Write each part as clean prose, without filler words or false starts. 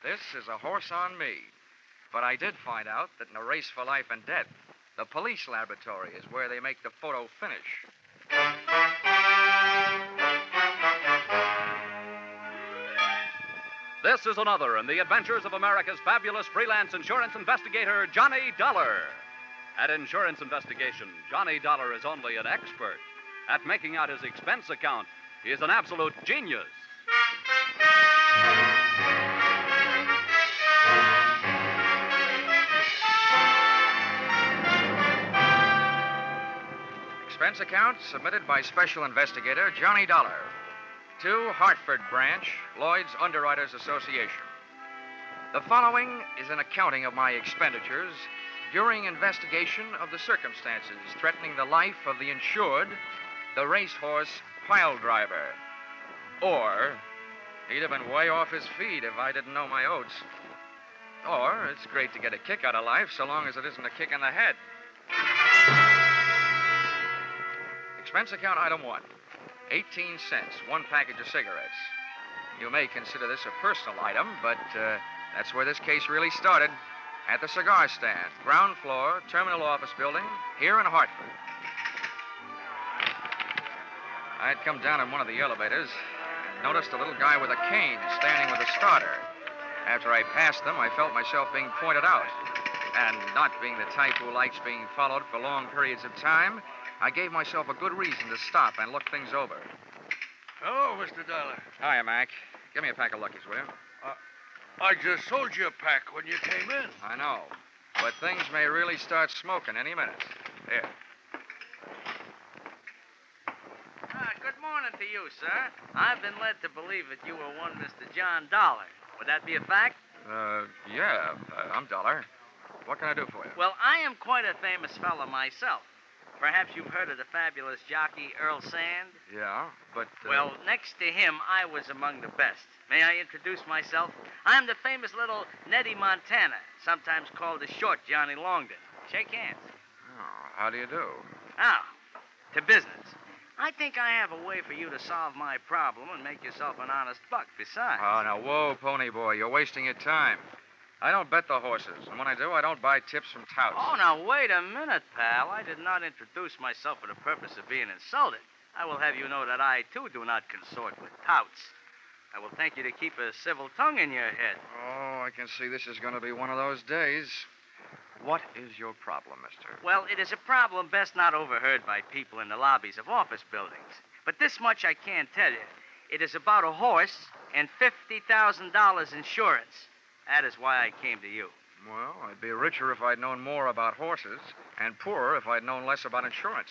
This is a horse on me. But I did find out that in a race for life and death, the police laboratory is where they make the photo finish. This is another in the adventures of America's fabulous freelance insurance investigator, Johnny Dollar. At Insurance Investigation, Johnny Dollar is only an expert. At making out his expense account, he is an absolute genius. Expense account submitted by Special Investigator Johnny Dollar to Hartford Branch, Lloyd's Underwriters Association. The following is an accounting of my expenditures during investigation of the circumstances threatening the life of the insured, the Racehorse Piledriver. Or, he'd have been way off his feet if I didn't know my oats. Or, it's great to get a kick out of life so long as it isn't a kick in the head. Expense account item 1. 18 cents, one package of cigarettes. You may consider this a personal item, but that's where this case really started. At the cigar stand, ground floor, terminal office building, here in Hartford. I'd come down in one of the elevators and noticed a little guy with a cane standing with a starter. After I passed them, I felt myself being pointed out. And not being the type who likes being followed for long periods of time, I gave myself a good reason to stop and look things over. Hello, Mr. Dollar. Hiya, Mac. Give me a pack of Luckies, will you? I just sold you a pack when you came in. I know. But things may really start smoking any minute. Here. Good morning to you, sir. I've been led to believe that you were one Mr. John Dollar. Would that be a fact? Yeah. I'm Dollar. What can I do for you? Well, I am quite a famous fellow myself. Perhaps you've heard of the fabulous jockey Earl Sand? Yeah, but... Well, next to him, I was among the best. May I introduce myself? I'm the famous little Nettie Montana, sometimes called the short Johnny Longden. Shake hands. Oh, how do you do? Now, to business. I think I have a way for you to solve my problem and make yourself an honest buck besides. Oh, now, whoa, pony boy. You're wasting your time. I don't bet the horses, and when I do, I don't buy tips from touts. Oh, now, wait a minute, pal. I did not introduce myself for the purpose of being insulted. I will have you know that I, too, do not consort with touts. I will thank you to keep a civil tongue in your head. Oh, I can see this is going to be one of those days. What is your problem, mister? Well, it is a problem best not overheard by people in the lobbies of office buildings. But this much I can tell you. It is about a horse and $50,000 insurance. That is why I came to you. Well, I'd be richer if I'd known more about horses, and poorer if I'd known less about insurance.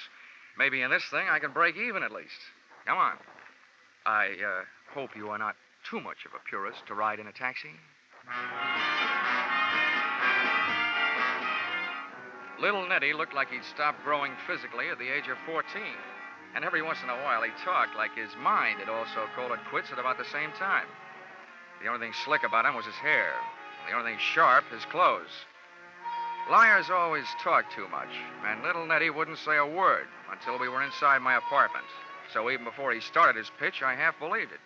Maybe in this thing I can break even at least. Come on. I hope you are not too much of a purist to ride in a taxi. Little Nettie looked like he'd stopped growing physically at the age of 14. And every once in a while he talked like his mind had also called it quits at about the same time. The only thing slick about him was his hair. And the only thing sharp, his clothes. Liars always talk too much, and little Nettie wouldn't say a word until we were inside my apartment. So even before he started his pitch, I half believed it.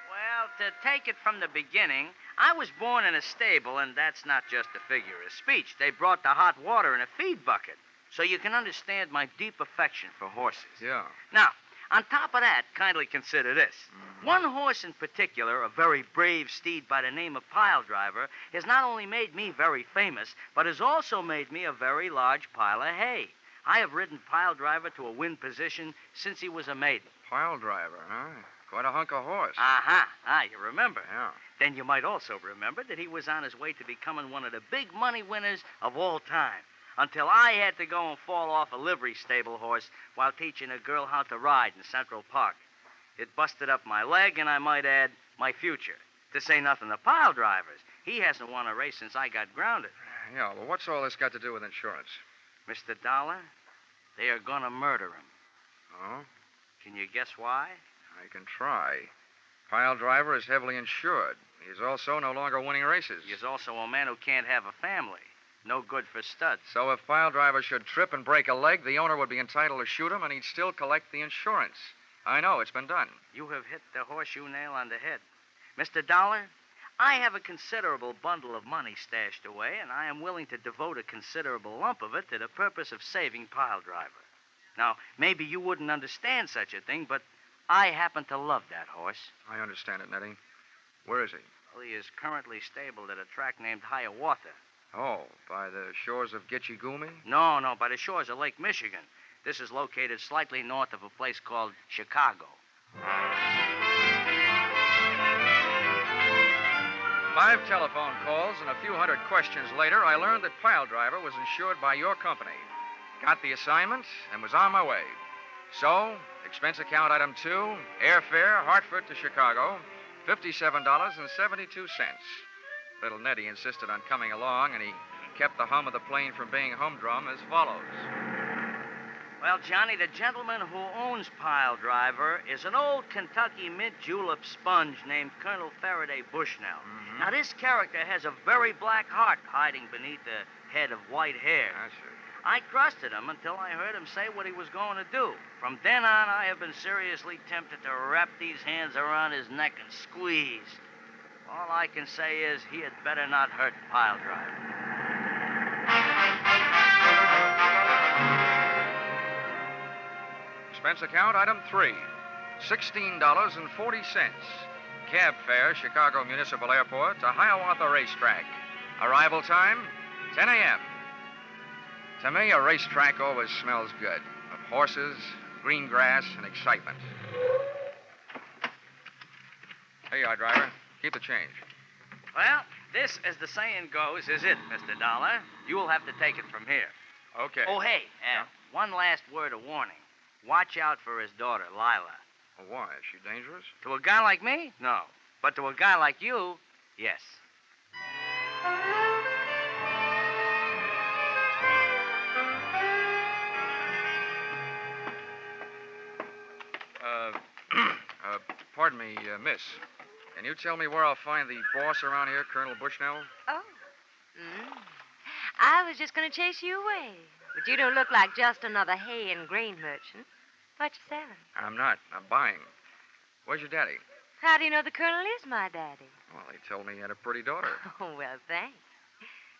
Well, to take it from the beginning, I was born in a stable, and that's not just a figure of speech. They brought the hot water in a feed bucket, so you can understand my deep affection for horses. Yeah. Now, on top of that, kindly consider this. One horse in particular, a very brave steed by the name of Piledriver, has not only made me very famous, but has also made me a very large pile of hay. I have ridden Piledriver to a win position since he was a maiden. Piledriver, huh? Quite a hunk of horse. Uh-huh. You remember. Yeah. Then you might also remember that he was on his way to becoming one of the big money winners of all time. Until I had to go and fall off a livery stable horse while teaching a girl how to ride in Central Park. It busted up my leg, and I might add, my future. To say nothing of Piledrivers. He hasn't won a race since I got grounded. Yeah, well, what's all this got to do with insurance? Mr. Dollar, they are going to murder him. Oh? Can you guess why? I can try. Piledriver is heavily insured. He's also no longer winning races. He is also a man who can't have a family. No good for studs. So if Piledriver should trip and break a leg, the owner would be entitled to shoot him, and he'd still collect the insurance. I know, it's been done. You have hit the horseshoe nail on the head. Mr. Dollar, I have a considerable bundle of money stashed away, and I am willing to devote a considerable lump of it to the purpose of saving Piledriver. Now, maybe you wouldn't understand such a thing, but I happen to love that horse. I understand it, Nettie. Where is he? Well, he is currently stabled at a track named Hiawatha. Oh, by the shores of Gitche Gumee? No, by the shores of Lake Michigan. This is located slightly north of a place called Chicago. 5 telephone calls and a few hundred questions later, I learned that Piledriver was insured by your company. Got the assignment and was on my way. So, expense account item 2, airfare, Hartford to Chicago, $57.72. Little Nettie insisted on coming along, and he kept the hum of the plane from being humdrum as follows. Well, Johnny, the gentleman who owns Piledriver is an old Kentucky mint julep sponge named Colonel Faraday Bushnell. Mm-hmm. Now, this character has a very black heart hiding beneath a head of white hair. I see. I trusted him until I heard him say what he was going to do. From then on, I have been seriously tempted to wrap these hands around his neck and squeeze. All I can say is he had better not hurt Piledriver. Expense account item 3, $16.40. Cab fare, Chicago Municipal Airport to Hiawatha Racetrack. Arrival time, 10 a.m. To me, a racetrack always smells good. Of horses, green grass, and excitement. Here you are, driver. Keep the change. Well, this, as the saying goes, is it, Mr. Dollar. You will have to take it from here. Okay. Oh, hey, Yeah? one last word of warning. Watch out for his daughter, Lila. Oh, why? Is she dangerous? To a guy like me? No. But to a guy like you, yes. Pardon me, miss. Can you tell me where I'll find the boss around here, Colonel Bushnell? Oh. I was just going to chase you away. But you don't look like just another hay and grain merchant. What you selling? I'm not. I'm buying. Where's your daddy? How do you know the colonel is my daddy? Well, he told me he had a pretty daughter. Oh, well, thanks.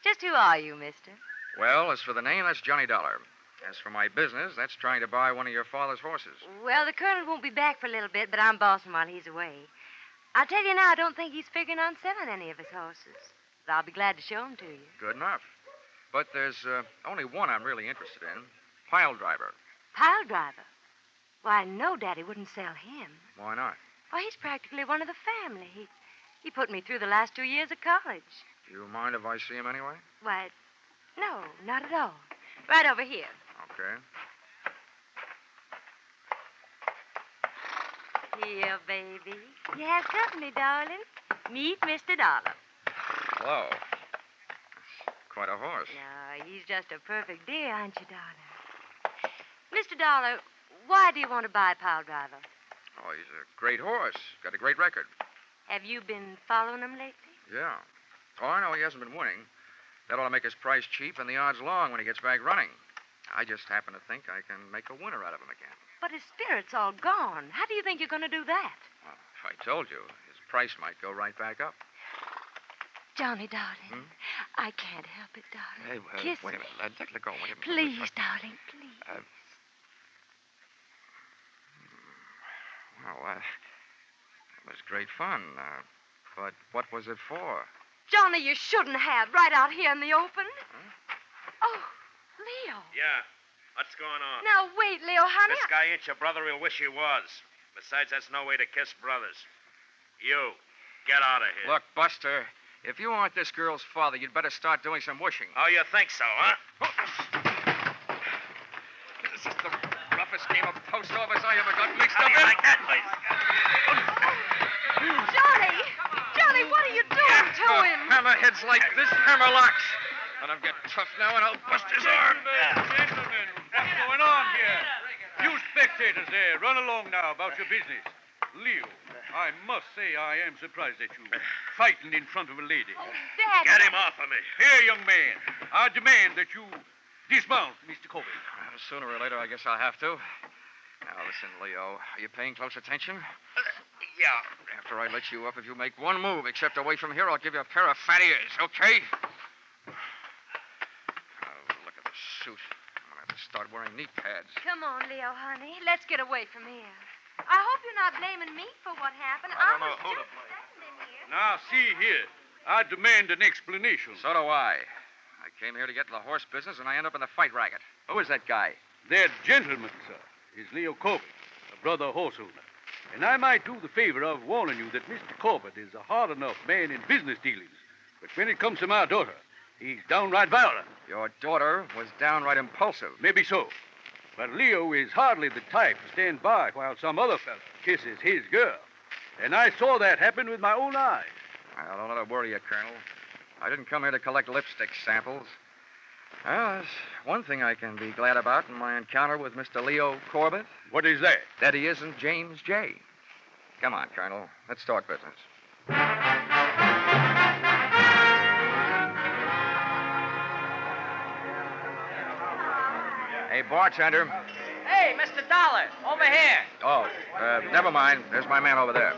Just who are you, mister? Well, as for the name, that's Johnny Dollar. As for my business, that's trying to buy one of your father's horses. Well, the colonel won't be back for a little bit, but I'm bossing while he's away. I'll tell you now, I don't think he's figuring on selling any of his horses. But I'll be glad to show them to you. Good enough. But there's only one I'm really interested in. Piledriver. Piledriver? Why, no, Daddy wouldn't sell him. Why not? Why, he's practically one of the family. He put me through the last 2 years of college. Do you mind if I see him anyway? Why, no, not at all. Right over here. Okay. Here, baby. You have company, darling. Meet Mr. Dollar. Hello. Quite a horse. No, he's just a perfect dear, aren't you, darling? Mr. Dollar, why do you want to buy Piledriver? Oh, he's a great horse. Got a great record. Have you been following him lately? Yeah. Oh, I know he hasn't been winning. That ought to make his price cheap and the odds long when he gets back running. I just happen to think I can make a winner out of him again. But his spirit's all gone. How do you think you're going to do that? Well, if I told you, his price might go right back up. Johnny, darling, I can't help it, darling. Hey, Kiss wait a me. minute. Let go. Wait a minute. Please, darling, please. Well, it was great fun. But what was it for? Johnny, you shouldn't have. Right out here in the open. Huh? Oh, Leo. Yeah. What's going on? Now, wait, Leo, honey. This guy ain't your brother. He'll wish he was. Besides, that's no way to kiss brothers. You, get out of here. Look, Buster, if you aren't this girl's father, you'd better start doing some wishing. Oh, you think so, huh? This is the roughest game of post office I ever got mixed up How do you in. like that, please? Johnny! Johnny, what are you doing to him? Hammerheads like this, hammerlocks. Let him get tough now, and I'll bust his arm. Gentlemen, what's going on here? You spectators there, run along now about your business. Leo, I must say I am surprised at you. Fighting in front of a lady. Oh, Daddy. Get him off of me. Here, young man, I demand that you dismount Mr. Colby. Well, sooner or later, I guess I'll have to. Now, listen, Leo. Are you paying close attention? Yeah. After I let you up, if you make one move except away from here, I'll give you a pair of fat ears, okay? Oh, look at the suit. I'm going to have to start wearing knee pads. Come on, Leo, honey. Let's get away from here. I hope you're not blaming me for what happened. I don't know was who to just blame. standing here. Now, see here. I demand an explanation. So do I. I came here to get to the horse business, and I end up in the fight racket. Who is that guy? That gentleman, sir, is Leo Corbett, a brother horse owner. And I might do the favor of warning you that Mr. Corbett is a hard enough man in business dealings. But when it comes to my daughter, he's downright violent. Your daughter was downright impulsive. Maybe so. But Leo is hardly the type to stand by while some other fella kisses his girl. And I saw that happen with my own eyes. Well, don't let it worry you, Colonel. I didn't come here to collect lipstick samples. Well, there's one thing I can be glad about in my encounter with Mr. Leo Corbett. What is that? That he isn't James J. Come on, Colonel. Let's talk business. Hey, bartender. Hey, Mr. Dollar, over here. Oh, never mind. There's my man over there.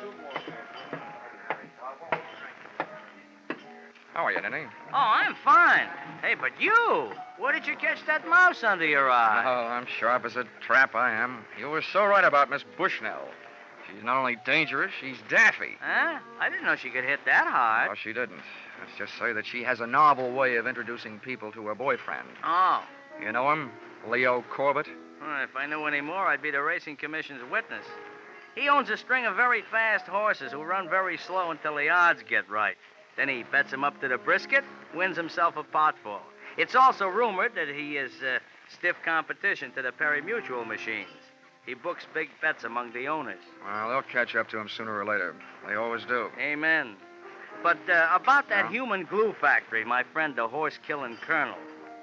How are you, Denny? Oh, I'm fine. Hey, but you, where did you catch that mouse under your eye? Oh, I'm sharp as a trap, I am. You were so right about Miss Bushnell. She's not only dangerous, she's daffy. Huh? I didn't know she could hit that hard. Oh, she didn't. Let's just say that she has a novel way of introducing people to her boyfriend. Oh. You know him? Leo Corbett? Well, if I knew any more, I'd be the racing commission's witness. He owns a string of very fast horses who run very slow until the odds get right. Then he bets them up to the brisket, wins himself a potful. It's also rumored that he is stiff competition to the Perry Mutual machines. He books big bets among the owners. Well, they'll catch up to him sooner or later. They always do. Amen. But about that Huh? human glue factory, my friend, the horse-killing colonel.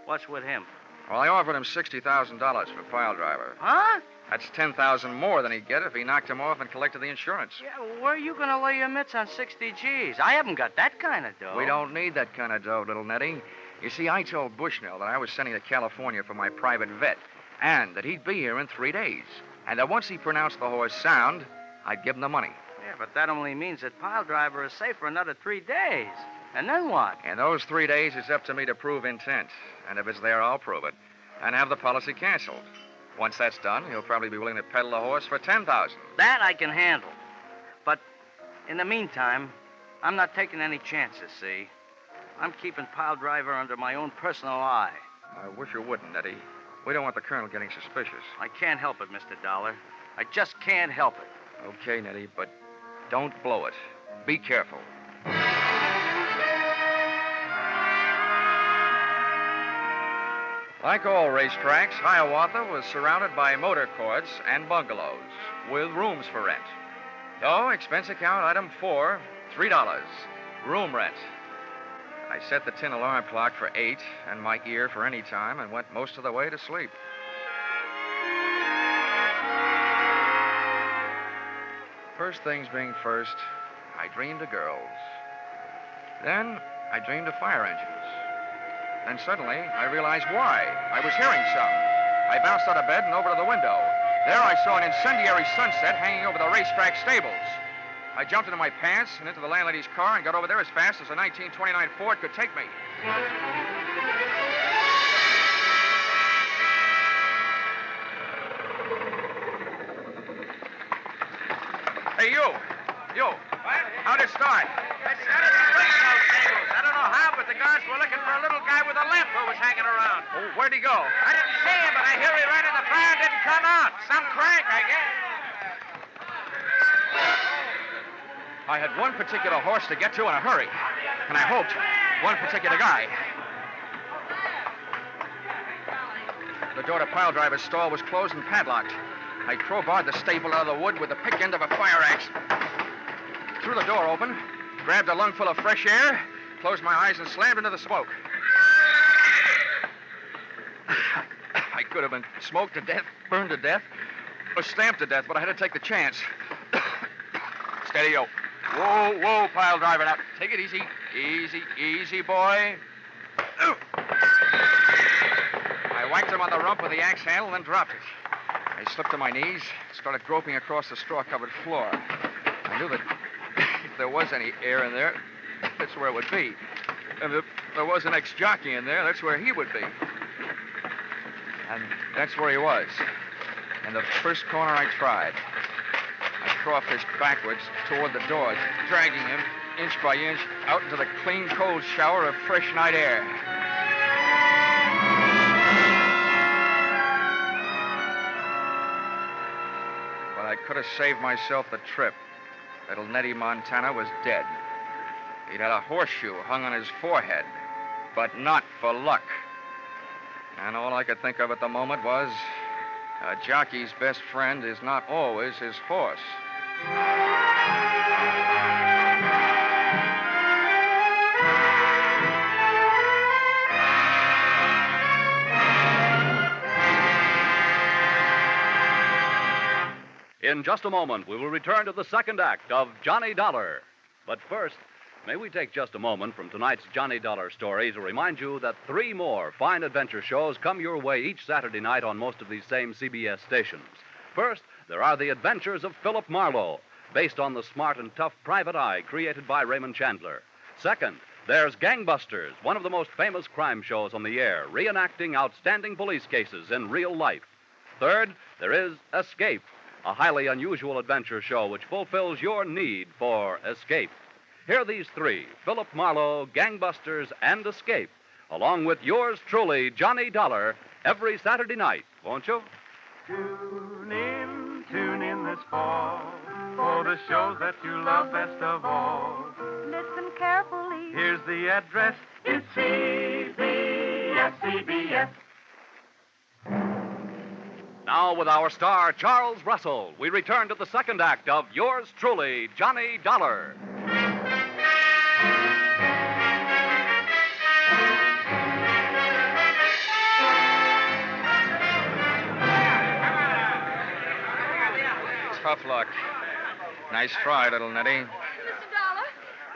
What's with him? Well, I offered him $60,000 for Piledriver. Huh? That's $10,000 more than he'd get if he knocked him off and collected the insurance. Yeah, where are you going to lay your mitts on 60 G's? I haven't got that kind of dough. We don't need that kind of dough, little Nettie. You see, I told Bushnell that I was sending to California for my private vet, and that he'd be here in 3 days. And that once he pronounced the horse sound, I'd give him the money. Yeah, but that only means that Piledriver is safe for another 3 days. And then what? In those 3 days, it's up to me to prove intent. And if it's there, I'll prove it. And have the policy canceled. Once that's done, he'll probably be willing to peddle the horse for $10,000. That I can handle. But in the meantime, I'm not taking any chances, see? I'm keeping Piledriver under my own personal eye. I wish you wouldn't, Nettie. We don't want the colonel getting suspicious. I can't help it, Mr. Dollar. I just can't help it. Okay, Nettie, but don't blow it. Be careful. Like all racetracks, Hiawatha was surrounded by motor courts and bungalows with rooms for rent. So, expense account item 4, $3, room rent. I set the tin alarm clock for 8 and my ear for any time and went most of the way to sleep. First things being first, I dreamed of girls. Then I dreamed of fire engines. Then suddenly, I realized why. I was hearing some. I bounced out of bed and over to the window. There I saw an incendiary sunset hanging over the racetrack stables. I jumped into my pants and into the landlady's car and got over there as fast as a 1929 Ford could take me. Hey, you. What? How'd it start? I started to break those tables. I don't know how, but the guards were looking for a little guy with a limp who was hanging around. Oh, where'd he go? I didn't see him, but I hear he ran in the fire and didn't come out. Some crank, I guess. I had one particular horse to get to in a hurry, and I hoped one particular guy. The door to Piledriver's stall was closed and padlocked. I crowbarred the stable out of the wood with the pick end of a fire axe. Threw the door open, grabbed a lungful of fresh air, closed my eyes, and slammed into the smoke. I could have been smoked to death, burned to death, or stamped to death, but I had to take the chance. Steady, yo. Whoa, Piledriver. Now, take it easy. Easy, boy. I whacked him on the rump with the axe handle and then dropped it. I slipped to my knees, started groping across the straw-covered floor. I knew that if there was any air in there, that's where it would be. And if there was an ex-jockey in there, that's where he would be. And that's where he was. In the first corner I tried. I crawfished backwards toward the door, dragging him, inch by inch, out into the clean, cold shower of fresh night air. But I could have saved myself the trip. Little Nettie Montana was dead. He'd had a horseshoe hung on his forehead, but not for luck. And all I could think of at the moment was, a jockey's best friend is not always his horse. In just a moment, we will return to the second act of Johnny Dollar. But first, may we take just a moment from tonight's Johnny Dollar story to remind you that 3 more fine adventure shows come your way each Saturday night on most of these same CBS stations. First, there are The Adventures of Philip Marlowe, based on the smart and tough Private Eye created by Raymond Chandler. Second, there's Gangbusters, one of the most famous crime shows on the air, reenacting outstanding police cases in real life. Third, there is Escape, a highly unusual adventure show which fulfills your need for escape. Hear these 3, Philip Marlowe, Gangbusters, and Escape, along with yours truly, Johnny Dollar, every Saturday night, won't you? Tune in this fall for the shows that you love best of all. Listen carefully. Here's the address. It's CBS. Now, with our star, Charles Russell, we return to the second act of yours truly, Johnny Dollar. Tough luck. Nice try, little Nettie.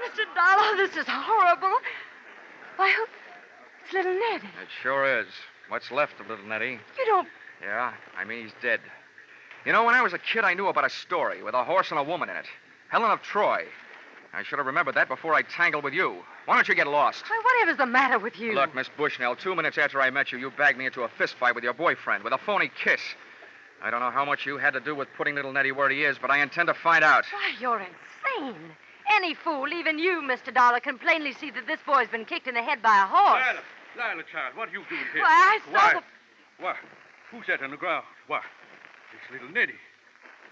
Mr. Dollar, this is horrible. Why, it's little Nettie. It sure is. What's left of little Nettie? You don't... Yeah, I mean, he's dead. You know, when I was a kid, I knew about a story with a horse and a woman in it. Helen of Troy. I should have remembered that before I tangled with you. Why don't you get lost? Why, whatever's the matter with you? Look, Miss Bushnell, 2 minutes after I met you, you bagged me into a fist fight with your boyfriend, with a phony kiss. I don't know how much you had to do with putting little Nettie where he is, but I intend to find out. Why, you're insane. Any fool, even you, Mr. Dollar, can plainly see that this boy's been kicked in the head by a horse. Lila, child, what are you doing here? Why, I saw the... Why? Who's that on the ground? Why? It's little Nettie.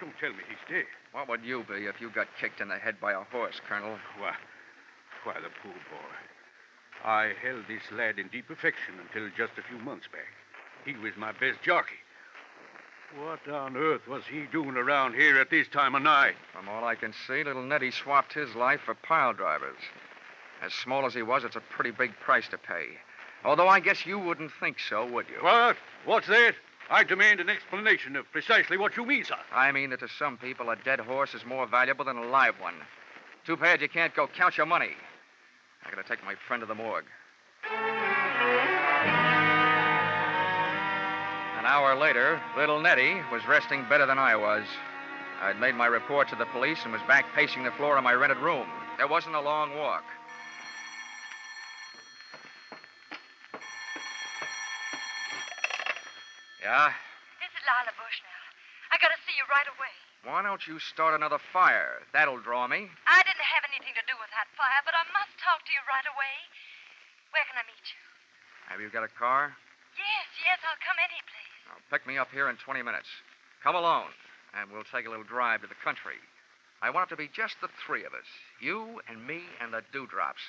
Don't tell me he's dead. What would you be if you got kicked in the head by a horse, Colonel? Why, the poor boy. I held this lad in deep affection until just a few months back. He was my best jockey. What on earth was he doing around here at this time of night? From all I can see, little Nettie swapped his life for pile drivers. As small as he was, it's a pretty big price to pay. Although I guess you wouldn't think so, would you? What? What's that? I demand an explanation of precisely what you mean, sir. I mean that to some people, a dead horse is more valuable than a live one. Too bad you can't go count your money. I gotta take my friend to the morgue. An hour later, little Nettie was resting better than I was. I'd made my report to the police and was back pacing the floor of my rented room. There wasn't a long walk. Yeah? This is Lila Bushnell. I gotta see you right away. Why don't you start another fire? That'll draw me. I didn't have anything to do with that fire, but I must talk to you right away. Where can I meet you? Have you got a car? Yes, I'll come any place. Now, pick me up here in 20 minutes. Come alone, and we'll take a little drive to the country. I want it to be just the 3 of us. You and me and the dewdrops.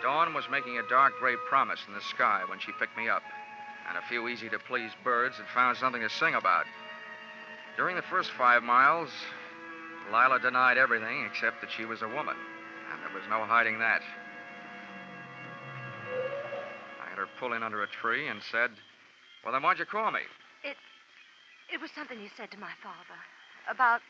Dawn was making a dark gray promise in the sky when she picked me up, and a few easy-to-please birds had found something to sing about. During the first 5 miles, Lila denied everything except that she was a woman, and there was no hiding that. I had her pull in under a tree and said, "Well, then why'd you call me?" It was something you said to my father about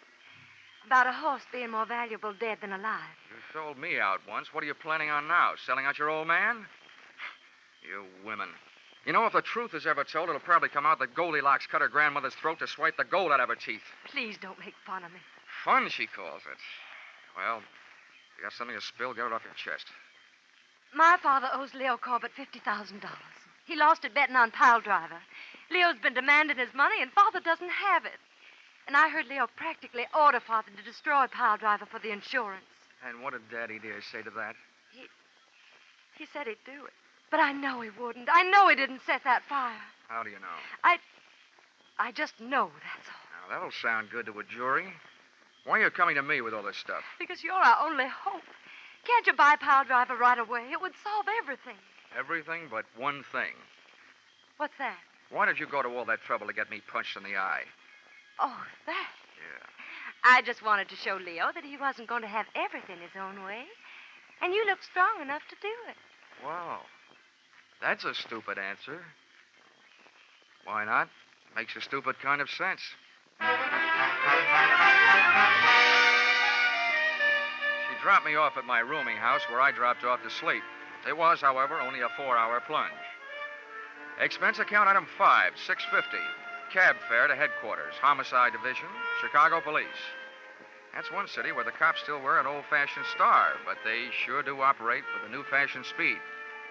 a horse being more valuable dead than alive. You sold me out once. What are you planning on now? Selling out your old man? You women. You know, if the truth is ever told, it'll probably come out that Goldilocks cut her grandmother's throat to swipe the gold out of her teeth. Please don't make fun of me. Fun, she calls it. Well, you got something to spill, get it off your chest. My father owes Leo Corbett $50,000. He lost it betting on Piledriver. Leo's been demanding his money, and Father doesn't have it. And I heard Leo practically order Father to destroy Piledriver for the insurance. And what did Daddy dear say to that? He said he'd do it. But I know he wouldn't. I know he didn't set that fire. How do you know? I just know, that's all. Now, that'll sound good to a jury. Why are you coming to me with all this stuff? Because you're our only hope. Can't you buy Piledriver right away? It would solve everything. Everything but one thing. What's that? Why did you go to all that trouble to get me punched in the eye? Oh, that. Yeah. I just wanted to show Leo that he wasn't going to have everything his own way. And you look strong enough to do it. Wow. That's a stupid answer. Why not? Makes a stupid kind of sense. She dropped me off at my rooming house where I dropped off to sleep. It was, however, only a 4-hour plunge. Expense account item 5, $650. Cab fare to headquarters, Homicide Division, Chicago Police. That's one city where the cops still wear an old-fashioned star, but they sure do operate with a new-fashioned speed.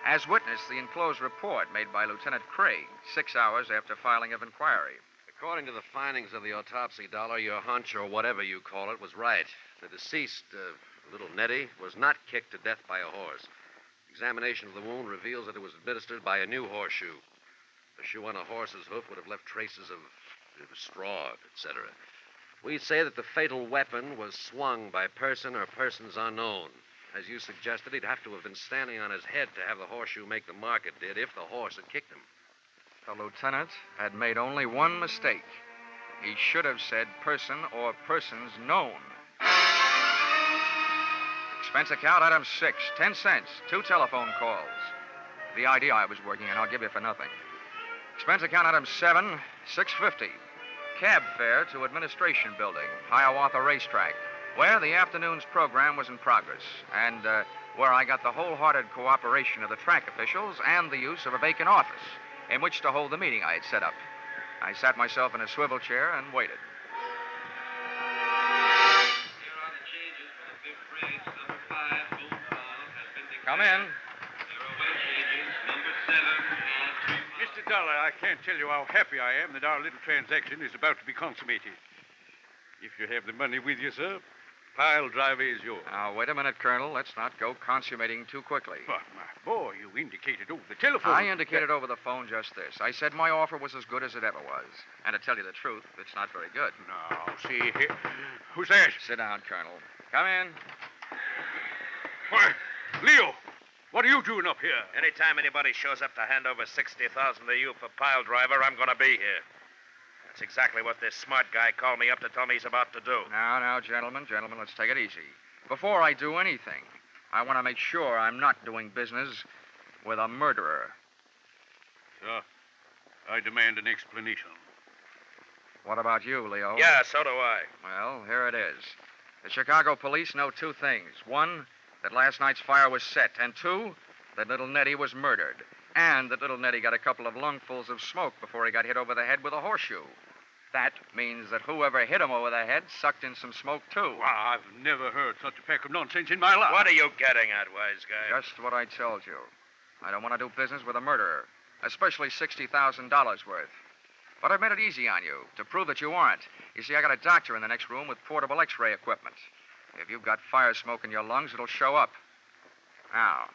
As witness the enclosed report made by Lieutenant Craig 6 hours after filing of inquiry. According to the findings of the autopsy, Dollar, your hunch, or whatever you call it, was right. The deceased, little Nettie, was not kicked to death by a horse. Examination of the wound reveals that it was administered by a new horseshoe. The shoe on a horse's hoof would have left traces of straw, etc. We say that the fatal weapon was swung by person or persons unknown. As you suggested, he'd have to have been standing on his head to have the horseshoe make the mark it did if the horse had kicked him. The lieutenant had made only one mistake. He should have said person or persons known. Expense account item 6, 10 cents, 2 telephone calls. The idea I was working on, I'll give you for nothing. Expense account item 7, $650. Cab fare to Administration Building, Hiawatha Racetrack, where the afternoon's program was in progress, and where I got the wholehearted cooperation of the track officials and the use of a vacant office in which to hold the meeting I had set up. I sat myself in a swivel chair and waited. Come in. Mr. Dollar, I can't tell you how happy I am that our little transaction is about to be consummated. If you have the money with you, sir, Piledriver is yours. Now, wait a minute, Colonel. Let's not go consummating too quickly. But, my boy, you indicated over the telephone. I indicated over the phone just this. I said my offer was as good as it ever was. And to tell you the truth, it's not very good. Now, see here. Who's that? Sit down, Colonel. Come in. Why, Leo, what are you doing up here? Anytime anybody shows up to hand over $60,000 to you for Piledriver, I'm going to be here. That's exactly what this smart guy called me up to tell me he's about to do. Now, gentlemen, let's take it easy. Before I do anything, I want to make sure I'm not doing business with a murderer. Sir, I demand an explanation. What about you, Leo? Yeah, so do I. Well, here it is. The Chicago police know 2 things. 1, that last night's fire was set. And 2, that little Nettie was murdered. And that little Nettie got a couple of lungfuls of smoke before he got hit over the head with a horseshoe. That means that whoever hit him over the head sucked in some smoke, too. Well, I've never heard such a pack of nonsense in my life. What are you getting at, wise guy? Just what I told you. I don't want to do business with a murderer, especially $60,000 worth. But I've made it easy on you to prove that you aren't. You see, I got a doctor in the next room with portable X-ray equipment. If you've got fire smoke in your lungs, it'll show up. Now,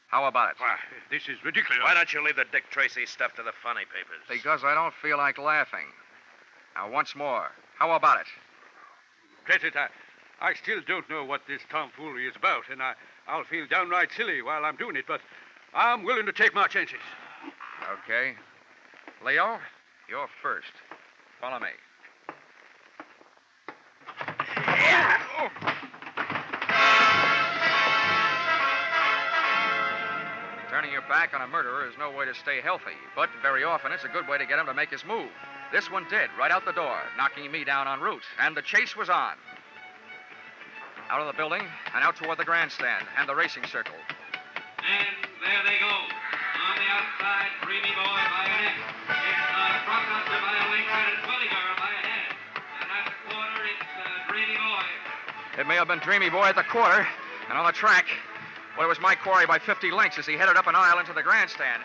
how about it? Why, this is ridiculous. Why don't you leave the Dick Tracy stuff to the funny papers? Because I don't feel like laughing. Now, once more, how about it? Drat it, I still don't know what this tomfoolery is about, and I'll feel downright silly while I'm doing it, but I'm willing to take my chances. Okay. Leo, you're first. Follow me. Turning your back on a murderer is no way to stay healthy, but very often it's a good way to get him to make his move. This one did, right out the door, knocking me down en route, and the chase was on. Out of the building and out toward the grandstand and the racing circle. And there they go. On the outside, Dreamy Boy by a neck. It's Brockbuster by a length, and it's Willie Girl by a head. And at the quarter, it's Dreamy Boy. It may have been Dreamy Boy at the quarter, and on the track, well, it was my quarry by 50 lengths as he headed up an aisle into the grandstand.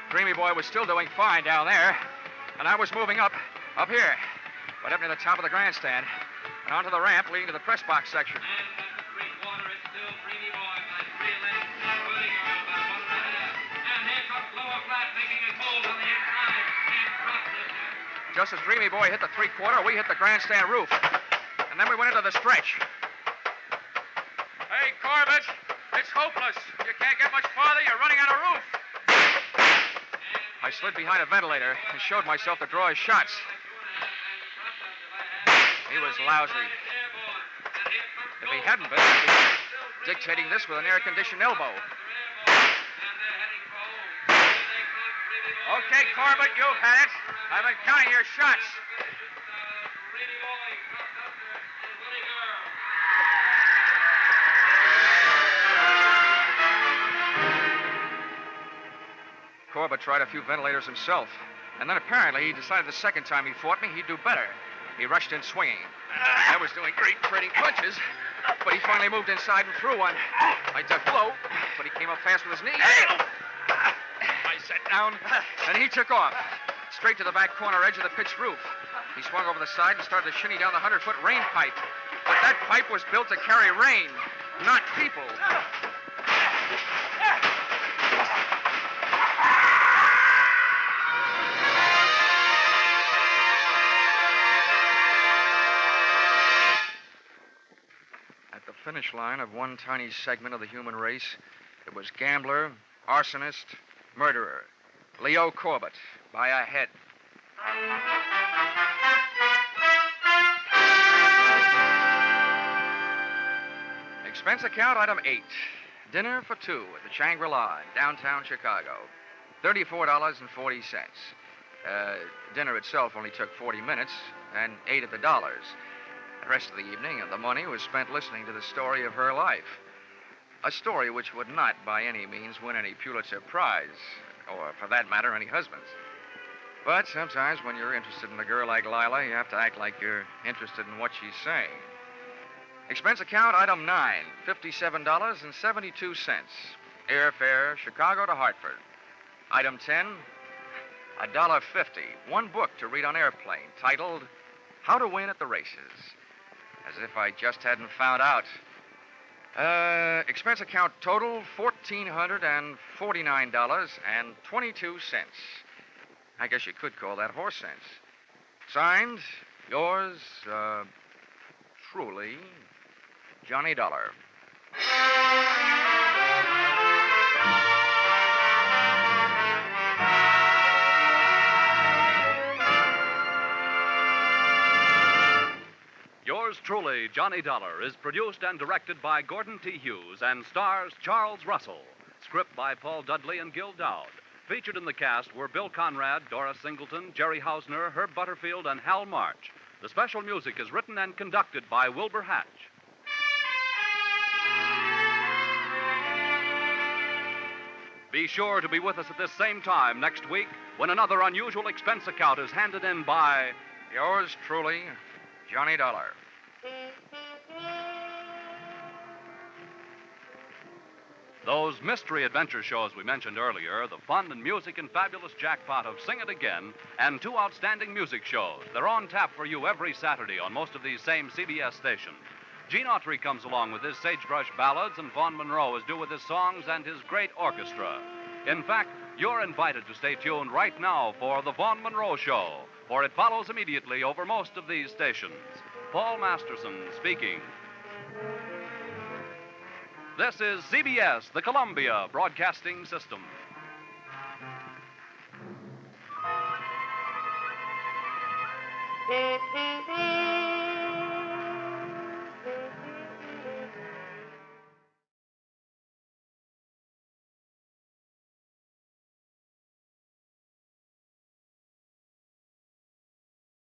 Dreamy Boy was still doing fine down there, and I was moving up here, right up near the top of the grandstand, and onto the ramp leading to the press box section. Just as Dreamy Boy hit the three-quarter, we hit the grandstand roof, and then we went into the stretch. Hey, Corbett, it's hopeless. You can't get much farther. You're running out of roof. I slid behind a ventilator and showed myself to draw his shots. He was lousy. If he hadn't been, I'd be dictating this with an air-conditioned elbow. Okay, Corbett, you've had it. I've been counting your shots. Corbett tried a few ventilators himself, and then apparently he decided the second time he fought me, he'd do better. He rushed in swinging. I was doing great trading punches, but he finally moved inside and threw one. I ducked low, but he came up fast with his knee. I sat down, and he took off, straight to the back corner edge of the pitched roof. He swung over the side and started to shinny down the 100-foot rain pipe. But that pipe was built to carry rain, not people. At the finish line of one tiny segment of the human race, it was gambler, arsonist, murderer, Leo Corbett, by a head. Expense account item 8. Dinner for two at the Shangri-La in downtown Chicago. $34.40. Dinner itself only took 40 minutes and 8 of the dollars. The rest of the evening and the money was spent listening to the story of her life. A story which would not by any means win any Pulitzer Prize, or for that matter, any husbands. But sometimes when you're interested in a girl like Lila, you have to act like you're interested in what she's saying. Expense account item 9, $57.72. Airfare, Chicago to Hartford. Item 10, $1.50. One book to read on airplane, titled How to Win at the Races. As if I just hadn't found out. Expense account total, $1,449.22. I guess you could call that horse sense. Signed, yours, truly, Johnny Dollar. Yours truly, Johnny Dollar, is produced and directed by Gordon T. Hughes and stars Charles Russell. Script by Paul Dudley and Gil Dowd. Featured in the cast were Bill Conrad, Doris Singleton, Jerry Hausner, Herb Butterfield, and Hal March. The special music is written and conducted by Wilbur Hatch. Be sure to be with us at this same time next week when another unusual expense account is handed in by Yours truly, Johnny Dollar. Those mystery adventure shows we mentioned earlier, the fun and music and fabulous jackpot of Sing It Again, and two outstanding music shows. They're on tap for you every Saturday on most of these same CBS stations. Gene Autry comes along with his Sagebrush Ballads, and Vaughn Monroe is due with his songs and his great orchestra. In fact, you're invited to stay tuned right now for The Vaughn Monroe Show, for it follows immediately over most of these stations. Paul Masterson speaking. This is CBS, the Columbia Broadcasting System. Thank you.